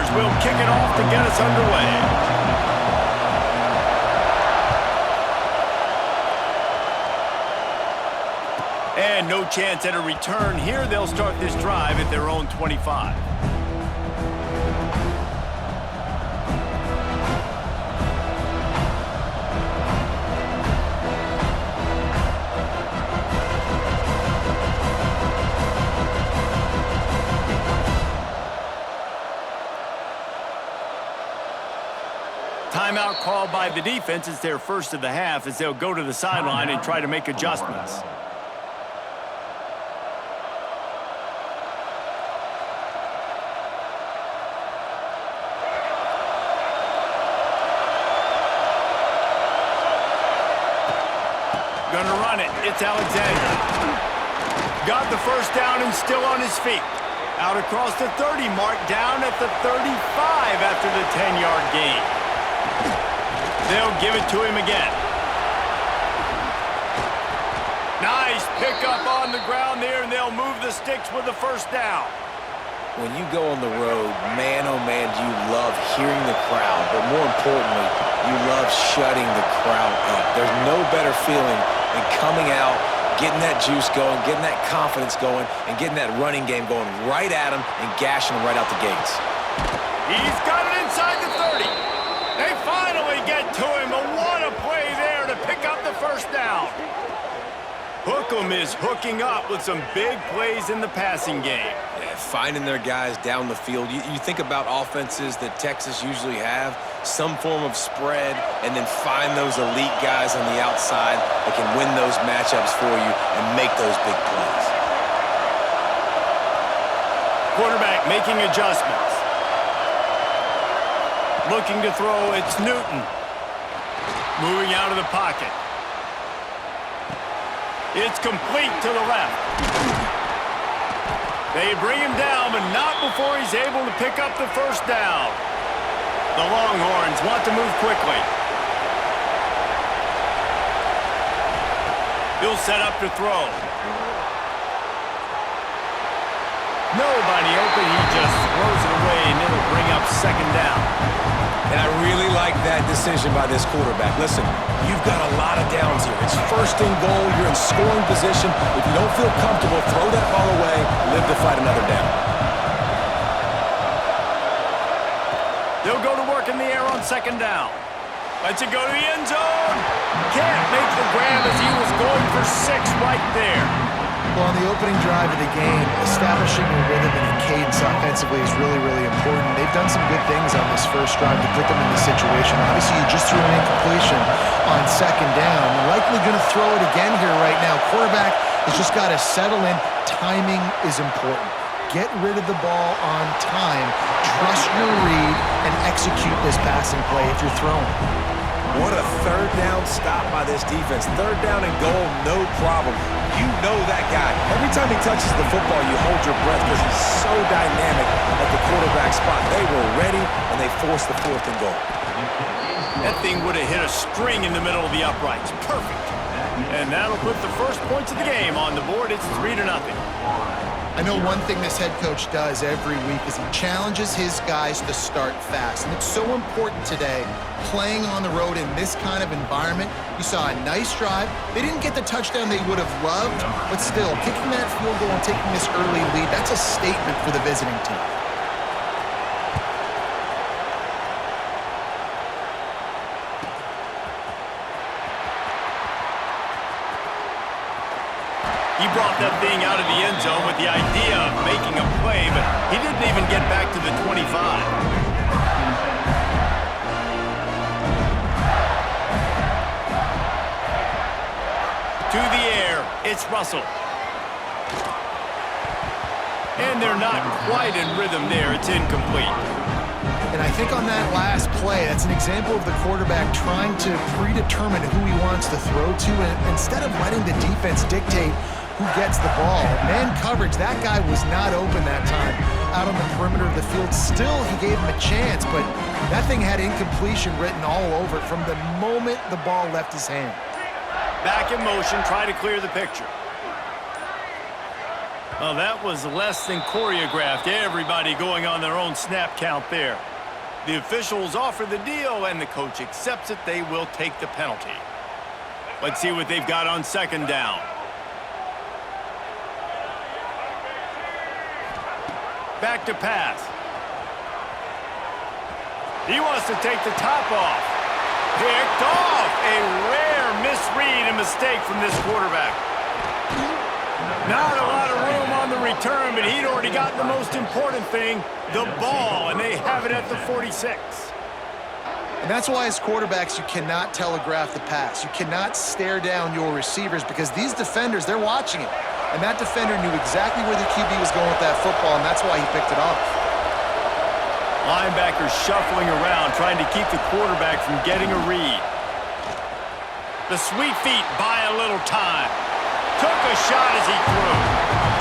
Niners will kick it off to get us underway. And no chance at a return here. They'll start this drive at their own 25. Timeout called by the defense. It's their first of the half as they'll go to the sideline and try to make adjustments. Gonna run it. It's Alexander. Got the first down and still on his feet. Out across the 30 mark, down at the 35 after the 10-yard gain. They'll give it to him again. Nice pickup on the ground there, and they'll move the sticks with the first down. When you go on the road, man, oh man, do you love hearing the crowd, but more importantly, you love shutting the crowd up. There's no better feeling than coming out, getting that juice going, getting that confidence going, and getting that running game going right at them and gashing them right out the gates. He's got it inside the 30. They finally get to him, but what a play there to pick up the first down. Hookem is hooking up with some big plays in the passing game. Yeah, finding their guys down the field. You think about offenses that Texas usually have, some form of spread, and then find those elite guys on the outside that can win those matchups for you and make those big plays. Quarterback making adjustments. Looking to throw, it's Newton. Moving out of the pocket. It's complete to the left. They bring him down, but not before he's able to pick up the first down. The Longhorns want to move quickly. He'll set up to throw. Nobody open. He just throws it away, and it'll bring up second down. And I really like that decision by this quarterback. Listen, you've got a lot of downs here. It's first and goal. You're in scoring position. If you don't feel comfortable, throw that ball away. Live to fight another down. They'll go to work in the air on second down. Lets it go to the end zone. Can't make the grab as he was going for 6 right there. Well, on the opening drive of the game, establishing a rhythm and a cadence offensively is really, really important. They've done some good things on this first drive to put them in this situation. Obviously, you just threw an incompletion on second down. Likely going to throw it again here right now. Quarterback has just got to settle in. Timing is important. Get rid of the ball on time. Trust your read and execute this passing play if you're throwing. What a third down stop by this defense. Third down and goal, no problem. You know that guy. Every time he touches the football, you hold your breath because he's so dynamic at the quarterback spot. They were ready, and they forced the fourth and goal. That thing would have hit a string in the middle of the uprights. Perfect. And that'll put the first points of the game on the board. It's 3-0. I know one thing this head coach does every week is he challenges his guys to start fast. And it's so important today, playing on the road in this kind of environment. You saw a nice drive. They didn't get the touchdown they would have loved, but still, kicking that field goal and taking this early lead, that's a statement for the visiting team. He brought that thing out of the end zone with the idea of making a play, but he didn't even get back to the 25. To the air, it's Russell. And they're not quite in rhythm there. It's incomplete. And I think on that last play, that's an example of the quarterback trying to predetermine who he wants to throw to, and instead of letting the defense dictate who gets the ball. Man coverage, that guy was not open that time out on the perimeter of the field. Still, he gave him a chance, but that thing had incompletion written all over it from the moment the ball left his hand. Back in motion, try to clear the picture. Well, that was less than choreographed. Everybody going on their own snap count there. The officials offer the deal, and the coach accepts it. They will take the penalty. Let's see what they've got on second down. Back to pass. He wants to take the top off. Picked off. A rare misread and mistake from this quarterback. Not a lot of room on the return, but he'd already gotten the most important thing, the ball, and they have it at the 46. And that's why as quarterbacks, you cannot telegraph the pass. You cannot stare down your receivers because these defenders, they're watching it. And that defender knew exactly where the QB was going with that football, and that's why he picked it off. Linebackers shuffling around, trying to keep the quarterback from getting a read. The sweet feet buy a little time. Took a shot as he threw.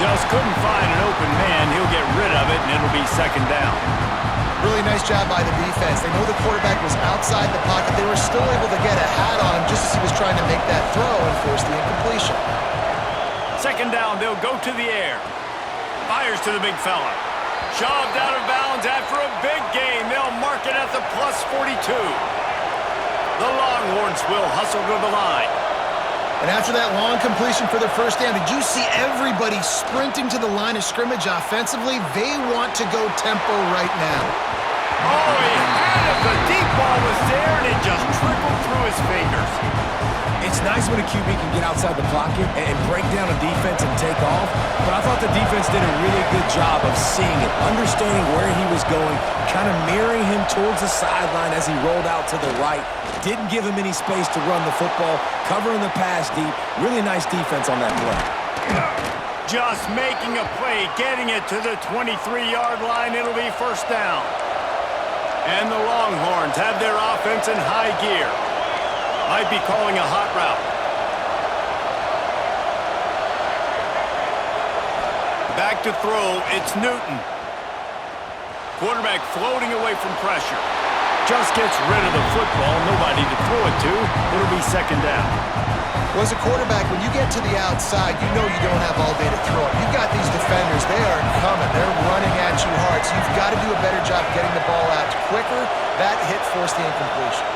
Just couldn't find an open man. He'll get rid of it, and it'll be second down. Really nice job by the defense. They know the quarterback was outside the pocket. They were still able to get a hat on him just as he was trying to make that throw and force the incompletion. Second down, they'll go to the air. Fires to the big fella. Shoved out of bounds after a big gain. They'll mark it at the plus 42. The Longhorns will hustle to the line. And after that long completion for the first down, did you see everybody sprinting to the line of scrimmage offensively? They want to go tempo right now. Oh, he had it. The deep ball was there, and it just trickled through his fingers. It's nice when a QB can get outside the pocket and break down a defense and take off, but I thought the defense did a really good job of seeing it, understanding where he was going, kind of mirroring him towards the sideline as he rolled out to the right. Didn't give him any space to run the football, covering the pass deep. Really nice defense on that play. Just making a play, getting it to the 23-yard line. It'll be first down. And the Longhorns have their offense in high gear. Might be calling a hot route. Back to throw, it's Newton. Quarterback floating away from pressure. Just gets rid of the football, nobody to throw it to. It'll be second down. Well, as a quarterback, when you get to the outside, you know you don't have all day to throw it. You've got these defenders, they are coming. They're running at you hard, so you've got to do a better job getting the ball out quicker. That hit forced the incompletion.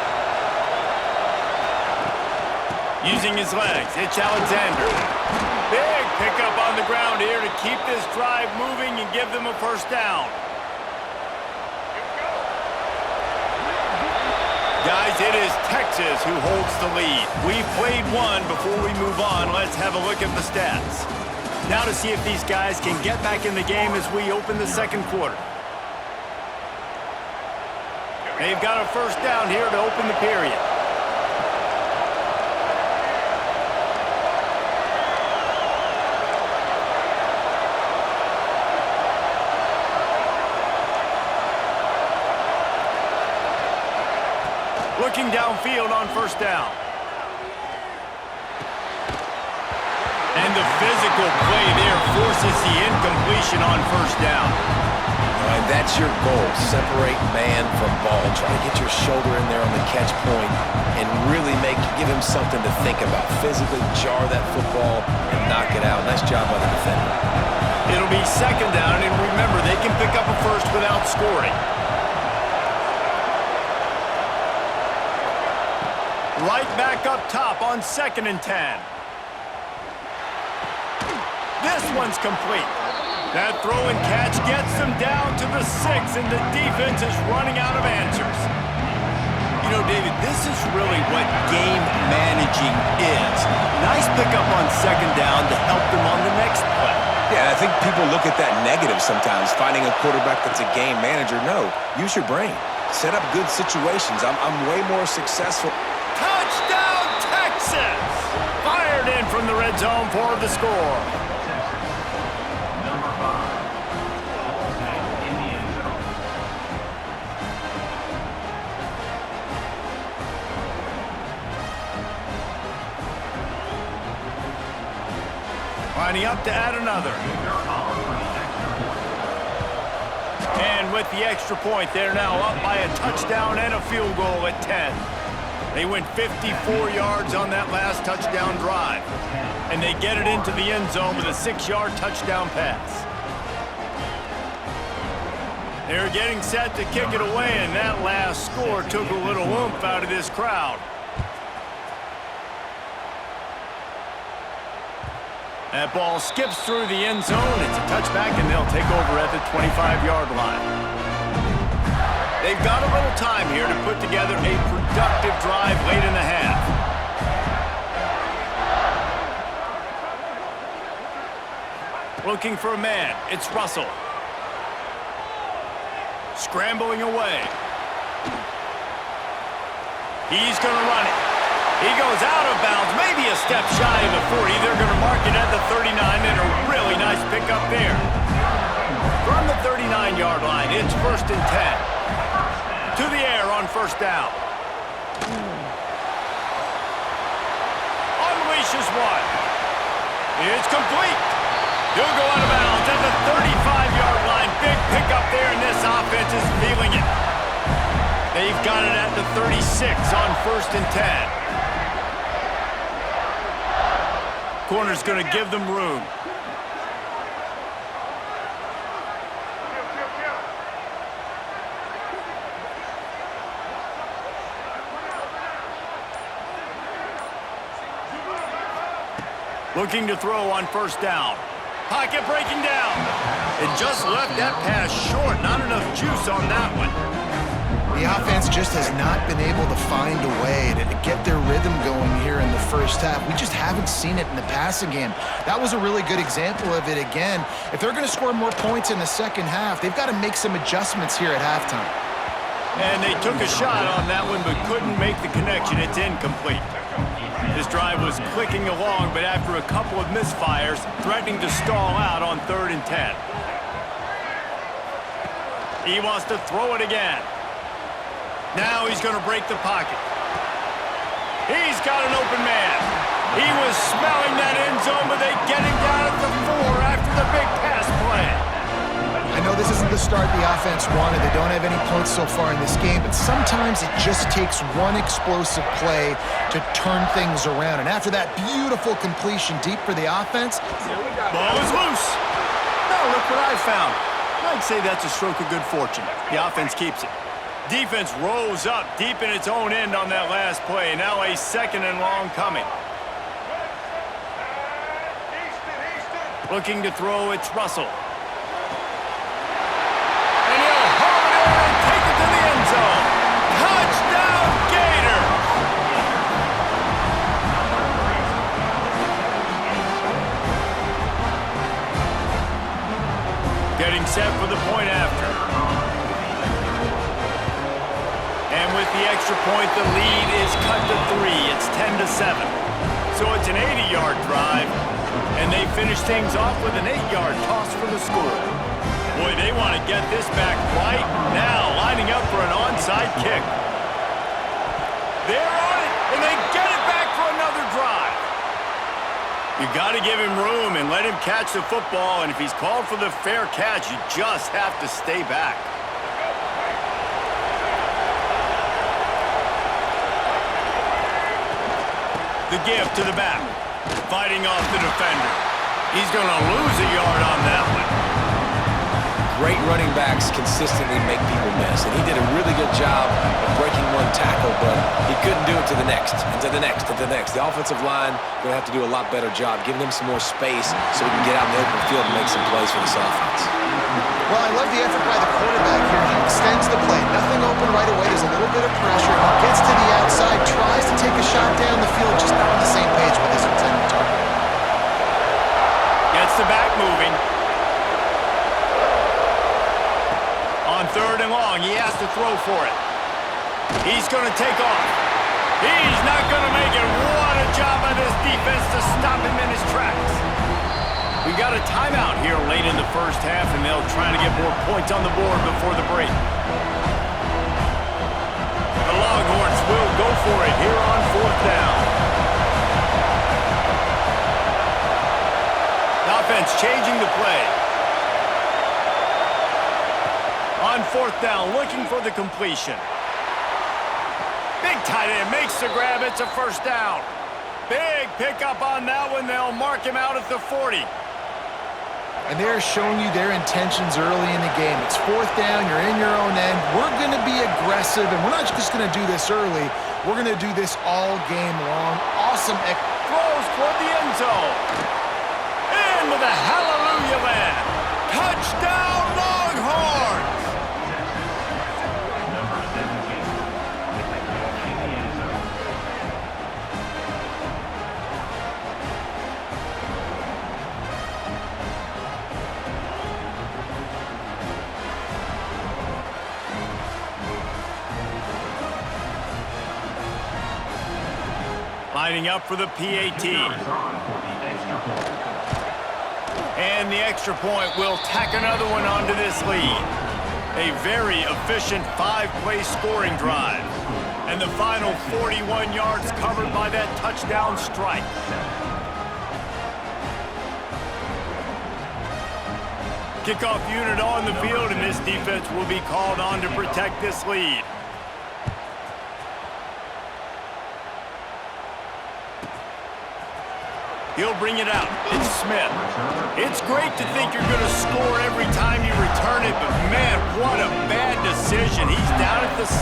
Using his legs, it's Alexander. Big pickup on the ground here to keep this drive moving and give them a first down. Guys, it is Texas who holds the lead. We've played one. Before we move on, let's have a look at the stats. Now to see if these guys can get back in the game as we open the second quarter. They've got a first down here to open the period. Looking downfield on first down. And the physical play there forces the incompletion on first down. All right, that's your goal. Separate man from ball. Try to get your shoulder in there on the catch point and really give him something to think about. Physically jar that football and knock it out. Nice job by the defender. It'll be second down, and remember, they can pick up a first without scoring. Right back up top on 2nd and 10. This one's complete. That throw and catch gets them down to the 6, and the defense is running out of answers. You know, David, this is really what game managing is. Nice pickup on second down to help them on the next play. Yeah, I think people look at that negative sometimes, finding a quarterback that's a game manager. No, use your brain. Set up good situations. I'm way more successful. Touchdown, Texas! Fired in from the red zone for the score. Lining up to add another. And with the extra point, they're now up by a touchdown and a field goal at 10. They went 54 yards on that last touchdown drive. And they get it into the end zone with a 6-yard touchdown pass. They're getting set to kick it away, and that last score took a little oomph out of this crowd. That ball skips through the end zone. It's a touchback, and they'll take over at the 25-yard line. They've got a little time here to put together a productive drive late in the half. Looking for a man. It's Russell. Scrambling away. He's going to run it. He goes out of bounds, maybe a step shy of the 40. They're going to mark it at the 39, and a really nice pickup there. From the 39-yard line, it's 1st and 10. To the air on 1st down. Unleashes one. It's complete. He'll go out of bounds at the 35-yard line. Big pickup there, and this offense is feeling it. They've got it at the 36 on 1st and 10. Corner's going to give them room. Looking to throw on 1st down. Pocket breaking down. It just left that pass short. Not enough juice on that one. The offense just has not been able to find a way to get their rhythm going here in the first half. We just haven't seen it in the passing game. That was a really good example of it again. If they're going to score more points in the second half, they've got to make some adjustments here at halftime. And they took a shot on that one but couldn't make the connection. It's incomplete. This drive was clicking along, but after a couple of misfires, threatening to stall out on 3rd and 10. He wants to throw it again. Now he's going to break the pocket. He's got an open man. He was smelling that end zone, but they get him down at the 4 after the big pass play. I know this isn't the start the offense wanted. They don't have any points so far in this game, but sometimes it just takes one explosive play to turn things around. And after that beautiful completion deep for the offense, ball is loose. Now look what I found. I'd say that's a stroke of good fortune. The offense keeps it. Defense rolls up deep in its own end on that last play. Now a 2nd and long coming. Looking to throw, it's Russell. And he'll hold it in and take it to the end zone. Touchdown, Gators! Getting set for the point after. And with the extra point, the lead is cut to 3. It's 10-7. So it's an 80-yard drive, and they finish things off with an 8-yard toss for the score. Boy, they want to get this back right now, lining up for an onside kick. They're on it, and they get it back for another drive. You got to give him room and let him catch the football, and if he's called for the fair catch, you just have to stay back. The give to the back, fighting off the defender. He's going to lose a yard on that one. Great running backs consistently make people miss, and he did a really good job of breaking one tackle, but he couldn't do it to the next, and to the next, and to the next. The offensive line going to have to do a lot better job, giving him some more space so he can get out in the open field and make some plays for this offense. well, I love the effort by the quarterback here. He extends the play. Nothing open right away. There's a little bit of pressure. He gets to the outside, tries to take a shot down the field, just not on the same page with his intended target. Gets the back moving. On 3rd and long, he has to throw for it. He's going to take off. He's not going to make it. What a job by this defense to stop him in his tracks. We've got a timeout here late in the first half, and they'll try to get more points on the board before the break. The Longhorns will go for it here on 4th down. The offense changing the play. On 4th down, looking for the completion. Big tight end makes the grab. It's a first down. Big pickup on that one. They'll mark him out at the 40. And they're showing you their intentions early in the game. It's fourth down. You're in your own end. We're going to be aggressive, and we're not just going to do this early. We're going to do this all game long. Awesome. Throws toward the end zone. Into the hallelujah land. Touchdown, Longhorns! Lining up for the PAT. And the extra point will tack another one onto this lead. A very efficient 5-play scoring drive. And the final 41 yards covered by that touchdown strike. Kickoff unit on the field, and this defense will be called on to protect this lead. He'll bring it out. It's Smith. It's great to think you're going to score every time you return it, but man, what a bad decision. He's down at the 6.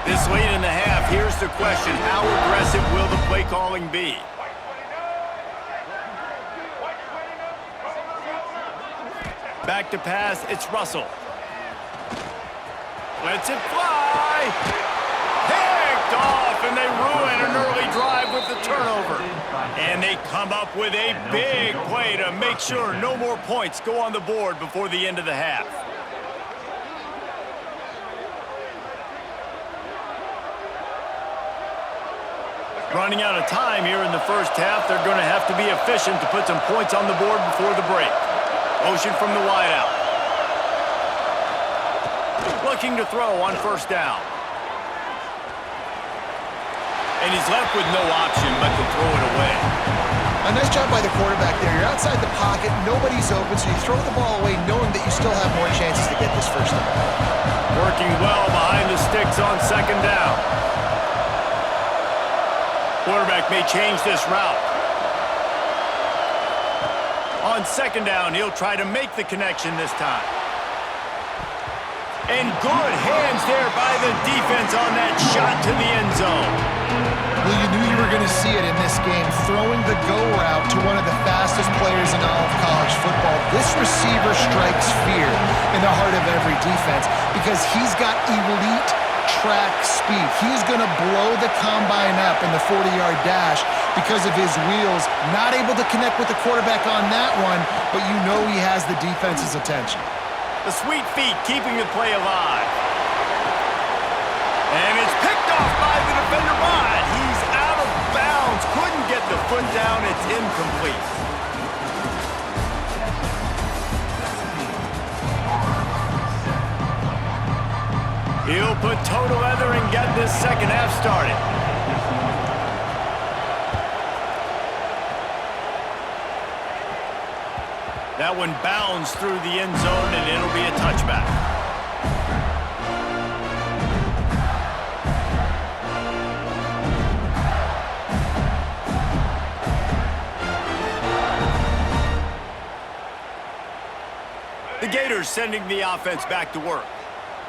This late in the half, here's the question. How aggressive will the play calling be? Back to pass, it's Russell. Lets it fly. Picked off, and they ruin an early drive with the turnover. And they come up with a big play to make sure no more points go on the board before the end of the half. Running out of time here in the first half, they're going to have to be efficient to put some points on the board before the break. Motion from the wideout. Looking to throw on first down. And he's left with no option but to throw it away. A nice job by the quarterback there. You're outside the pocket, nobody's open, so you throw the ball away knowing that you still have more chances to get this first down. Working well behind the sticks on second down. Quarterback may change this route. On second down, he'll try to make the connection this time. And good hands there by the defense on that shot to the end zone. Well, you knew you were going to see it in this game, throwing the go route to one of the fastest players in all of college football. This receiver strikes fear in the heart of every defense because he's got elite track speed. He's going to blow the combine up in the 40-yard dash because of his wheels. Not able to connect with the quarterback on that one, but you know he has the defense's attention. The sweet feet keeping the play alive. And it's picked off by the defender, but he's out of bounds. Couldn't get the foot down. It's incomplete. He'll put toe to leather and get this second half started. That one bounds through the end zone, and it'll be a touchback. The Gators sending the offense back to work.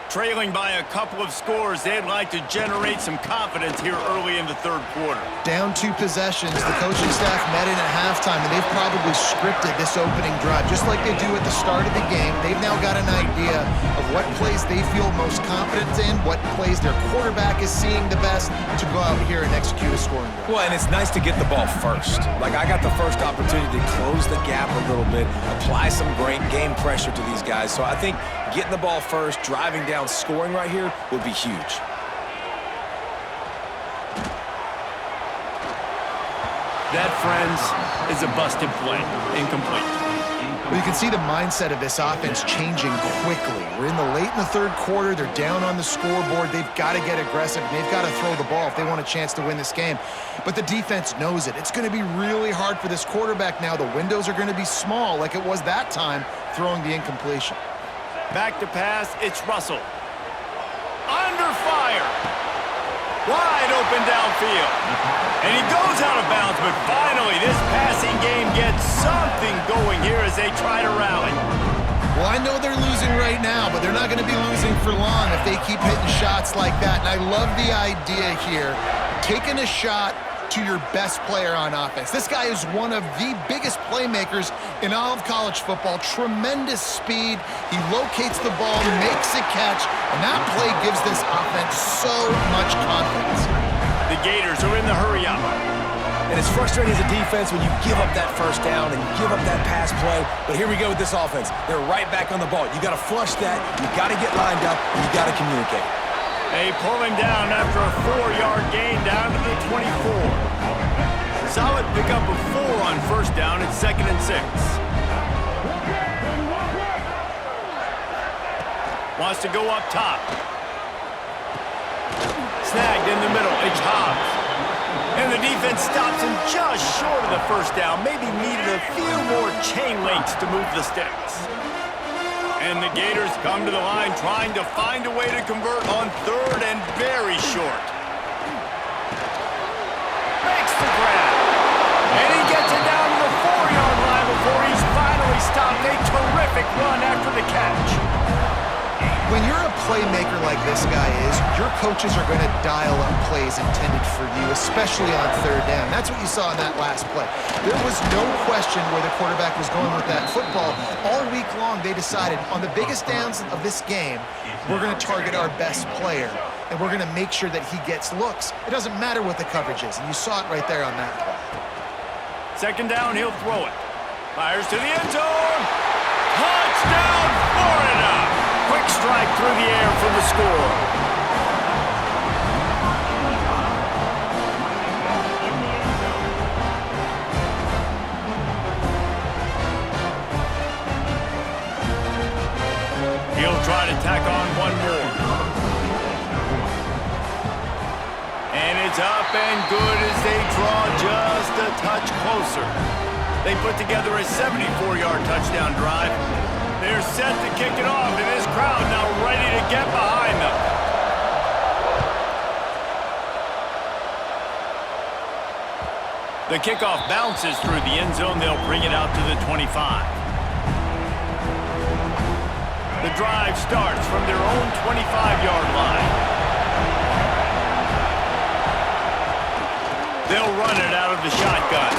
Trailing by a couple of scores, they'd like to generate some confidence here early in the third quarter. Down 2 possessions, the coaching staff met in at halftime, and they've probably scripted this opening drive. Just like they do at the start of the game, they've now got an idea of what plays they feel most confident in, what plays their quarterback is seeing the best to go out here and execute a scoring drive. Well, and it's nice to get the ball first. Like, I got the first opportunity to close the gap a little bit, apply some great game pressure to these guys. So I think getting the ball first, driving down, scoring right here would be huge. That, friends, is a busted play. Incomplete. Well, you can see the mindset of this offense changing quickly. We're in the third quarter. They're down on the scoreboard. They've got to get aggressive, and they've got to throw the ball if they want a chance to win this game. But the defense knows it. It's going to be really hard for this quarterback now. The windows are going to be small like it was that time throwing the incompletion. Back to pass, it's Russell. under fire. Wide open downfield. And he goes out of bounds, but finally this passing game gets something going here as they try to rally. Well, I know they're losing right now, but they're not going to be losing for long if they keep hitting shots like that. And I love the idea here, taking a shot to your best player on offense. This guy is one of the biggest playmakers in all of college football. Tremendous speed. He locates the ball, makes a catch, and that play gives this offense so much confidence. The Gators are in the hurry up. And it's frustrating as a defense when you give up that first down and you give up that pass play. But here we go with this offense. They're right back on the ball. You got to flush that. You got to get lined up. And you got to communicate. They pull him down after a 4-yard gain down to the 24. Solid pickup of 4 on first down at 2nd and 6. Wants to go up top. Snagged in the middle. It's Hobbs. And the defense stops him just short of the first down. Maybe needed a few more chain links to move the sticks. And the Gators come to the line trying to find a way to convert on 3rd and very short. Makes the grab. And he gets it down to the 4-yard line before he's finally stopped. A terrific run after the catch. When you're a playmaker like this guy is, your coaches are going to dial up plays intended for you, especially on 3rd down. That's what you saw in that last play. There was no question where the quarterback was going with that football. All week long, they decided on the biggest downs of this game, we're going to target our best player, and we're going to make sure that he gets looks. It doesn't matter what the coverage is, and you saw it right there on that play. 2nd down, he'll throw it. Fires to the end zone. Touchdown, Florida! Quick strike through the air for the score. He'll try to tack on one more. And it's up and good as they draw just a touch closer. They put together a 74-yard touchdown drive. They're set to kick it off, and this crowd now ready to get behind them. The kickoff bounces through the end zone. They'll bring it out to the 25. The drive starts from their own 25-yard line. They'll run it out of the shotgun.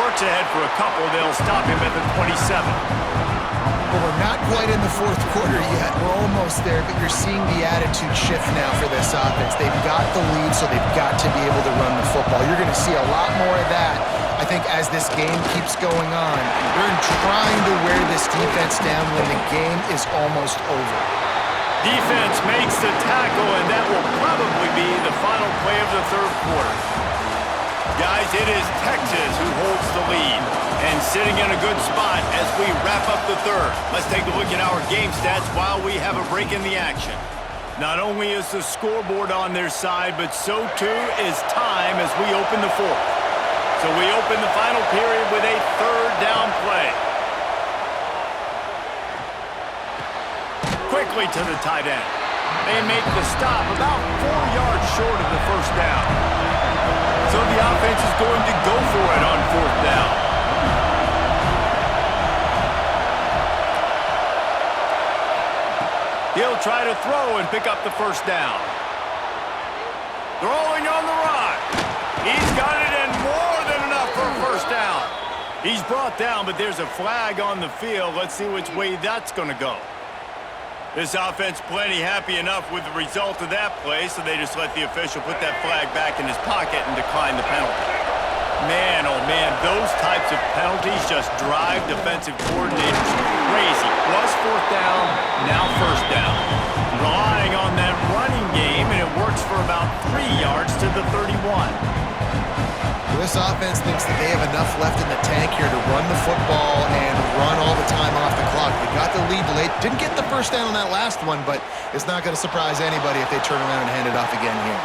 Works ahead for a couple. They'll stop him at the 27. Well, we're not quite in the 4th quarter yet. We're almost there, but you're seeing the attitude shift now for this offense. They've got the lead, so they've got to be able to run the football. You're going to see a lot more of that, I think, as this game keeps going on. They're trying to wear this defense down when the game is almost over. Defense makes the tackle, and that will probably be the final play of the 3rd quarter. Guys, it is Texas who holds the lead and sitting in a good spot as we wrap up the 3rd. Let's take a look at our game stats while we have a break in the action. Not only is the scoreboard on their side, but so too is time as we open the 4th. So we open the final period with a 3rd down play. Quickly to the tight end. They make the stop about 4 yards short of the first down. So the offense is going to go for it on 4th down. He'll try to throw and pick up the first down. Throwing on the run. He's got it and more than enough for a first down. He's brought down, but there's a flag on the field. Let's see which way that's going to go. This offense plenty happy enough with the result of that play, so they just let the official put that flag back in his pocket and decline the penalty. Man, oh man, those types of penalties just drive defensive coordinators crazy. Was 4th down, now 1st down. Relying on that running game, and it works for about 3 yards to the 31. This offense thinks that they have enough left in the tank here to run the football and run all the time off the clock. They got the lead late. Didn't get the first down on that last one, but it's not going to surprise anybody if they turn around and hand it off again here.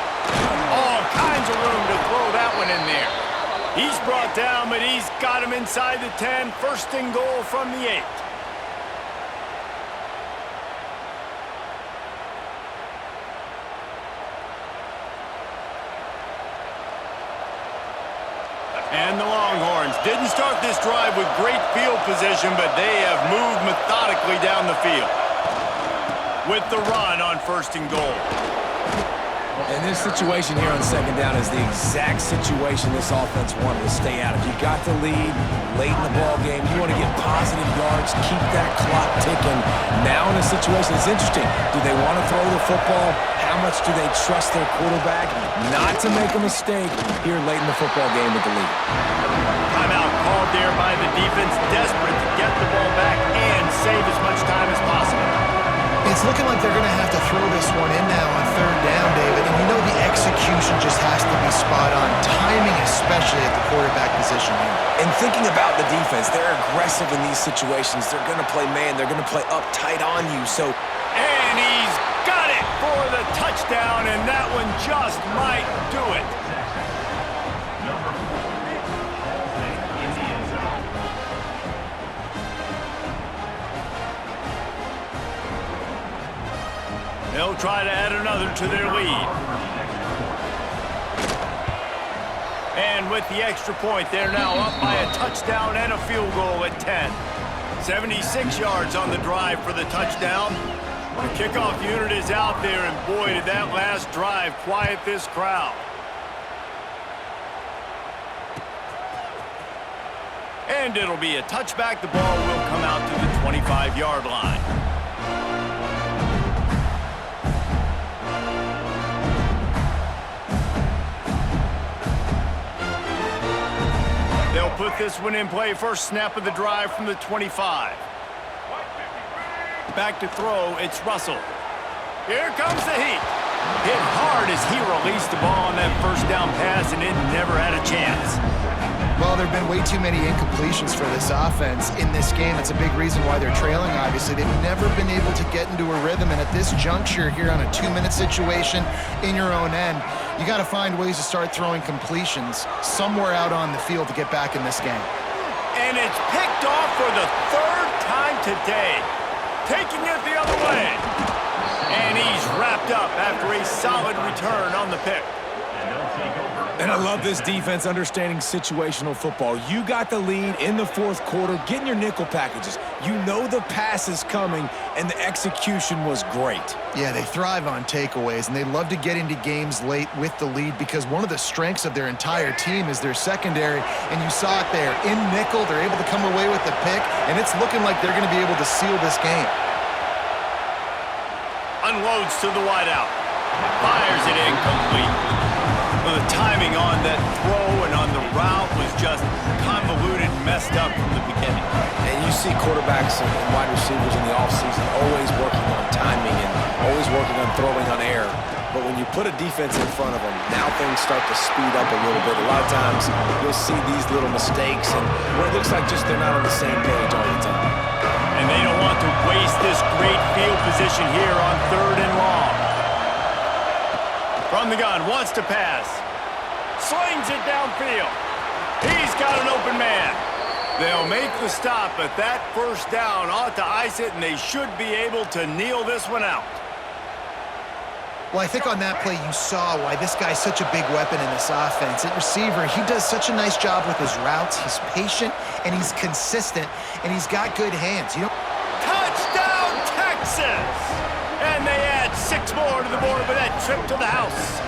All kinds of room to throw that one in there. He's brought down, but he's got him inside the 10. 1st and goal from the 8. And the Longhorns didn't start this drive with great field position, but they have moved methodically down the field with the run on 1st and goal. And this situation here on 2nd down is the exact situation this offense wanted to stay out of. You got the lead late in the ball game. You want to get positive yards, keep that clock ticking. Now in a situation, it's interesting. Do they want to throw the football? How much do they trust their quarterback not to make a mistake here late in the football game with the lead? Timeout called there by the defense, desperate to get the ball back and save as much time as possible. It's looking like they're going to have to throw this one in now on 3rd down, David. And you know the execution just has to be spot on. Timing especially at the quarterback position here. And thinking about the defense, they're aggressive in these situations. They're going to play man. They're going to play up tight on you. And he's got it for the touchdown, and that one just might do it. They'll try to add another to their lead. And with the extra point, they're now up by a touchdown and a field goal at 10. 76 yards on the drive for the touchdown. The kickoff unit is out there, and boy, did that last drive quiet this crowd. And it'll be a touchback. The ball will come out to the 25-yard line. They'll put this one in play. First snap of the drive from the 25. Back to throw, it's Russell. Here comes the heat. Hit hard as he released the ball on that 1st down pass, and it never had a chance. Well, there have been way too many incompletions for this offense in this game. It's a big reason why they're trailing, obviously. They've never been able to get into a rhythm, and at this juncture here on a 2-minute situation in your own end, you got to find ways to start throwing completions somewhere out on the field to get back in this game. And it's picked off for the 3rd time today, taking it the other way. And he's wrapped up after a solid return on the pick. And I love this defense understanding situational football. You got the lead in the 4th quarter, getting your nickel packages. You know the pass is coming, and the execution was great. Yeah, they thrive on takeaways, and they love to get into games late with the lead because one of the strengths of their entire team is their secondary, and you saw it there. In nickel, they're able to come away with the pick, and it's looking like they're going to be able to seal this game. Unloads to the wideout. Fires it incomplete. Well, the timing on that throw and on the route was just convoluted, messed up from the beginning. And you see quarterbacks and wide receivers in the offseason always working on timing and always working on throwing on air. But when you put a defense in front of them, now things start to speed up a little bit. A lot of times you'll see these little mistakes and where it looks like just they're not on the same page all the time. And they don't want to waste this great field position here on 3rd and long. From the gun, wants to pass. Slings it downfield. He's got an open man. They'll make the stop, but that 1st down ought to ice it, and they should be able to kneel this one out. Well, I think on that play you saw why this guy's such a big weapon in this offense. At receiver, he does such a nice job with his routes. He's patient, and he's consistent, and he's got good hands. Touchdown, Texas! And they add 6 more to the board with that trip to the house.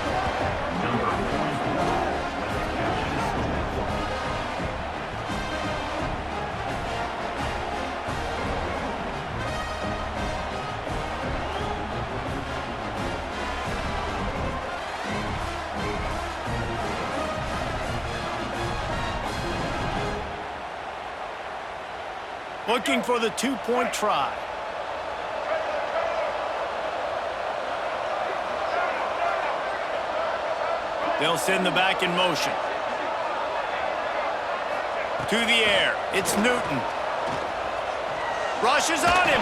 Looking for the 2-point try. They'll send the back in motion. To the air. It's Newton. Rushes on him.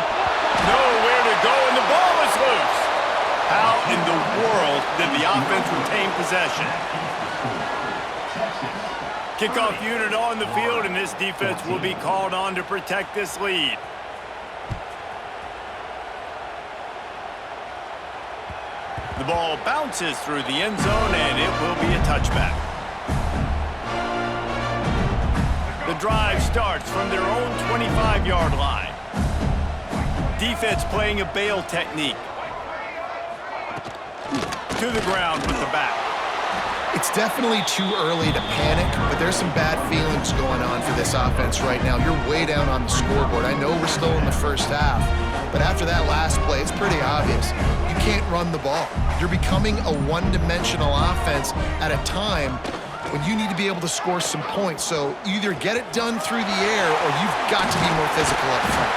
Nowhere to go, and the ball is loose. How in the world did the offense retain possession? Kickoff unit on the field, and this defense will be called on to protect this lead. The ball bounces through the end zone, and it will be a touchback. The drive starts from their own 25-yard line. Defense playing a bail technique. To the ground with the back. It's definitely too early to panic, but there's some bad feelings going on for this offense right now. You're way down on the scoreboard. I know we're still in the first half, but after that last play, it's pretty obvious. You can't run the ball. You're becoming a one-dimensional offense at a time when you need to be able to score some points. So either get it done through the air or you've got to be more physical up front.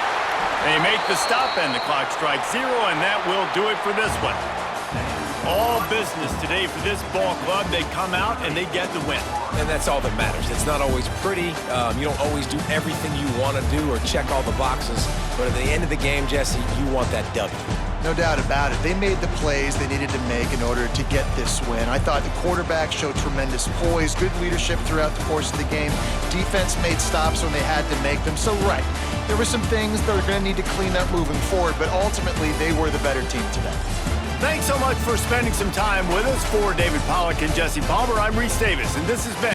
They make the stop and the clock strikes 0, and that will do it for this one. All business today for this ball club. They come out and they get the win. And that's all that matters. It's not always pretty. You don't always do everything you want to do or check all the boxes. But at the end of the game, Jesse, you want that W. No doubt about it. They made the plays they needed to make in order to get this win. I thought the quarterback showed tremendous poise, good leadership throughout the course of the game. Defense made stops when they had to make them. So, right, there were some things they're going to need to clean up moving forward, but ultimately they were the better team today. Thanks so much for spending some time with us. For David Pollack and Jesse Palmer, I'm Reese Davis, and this has been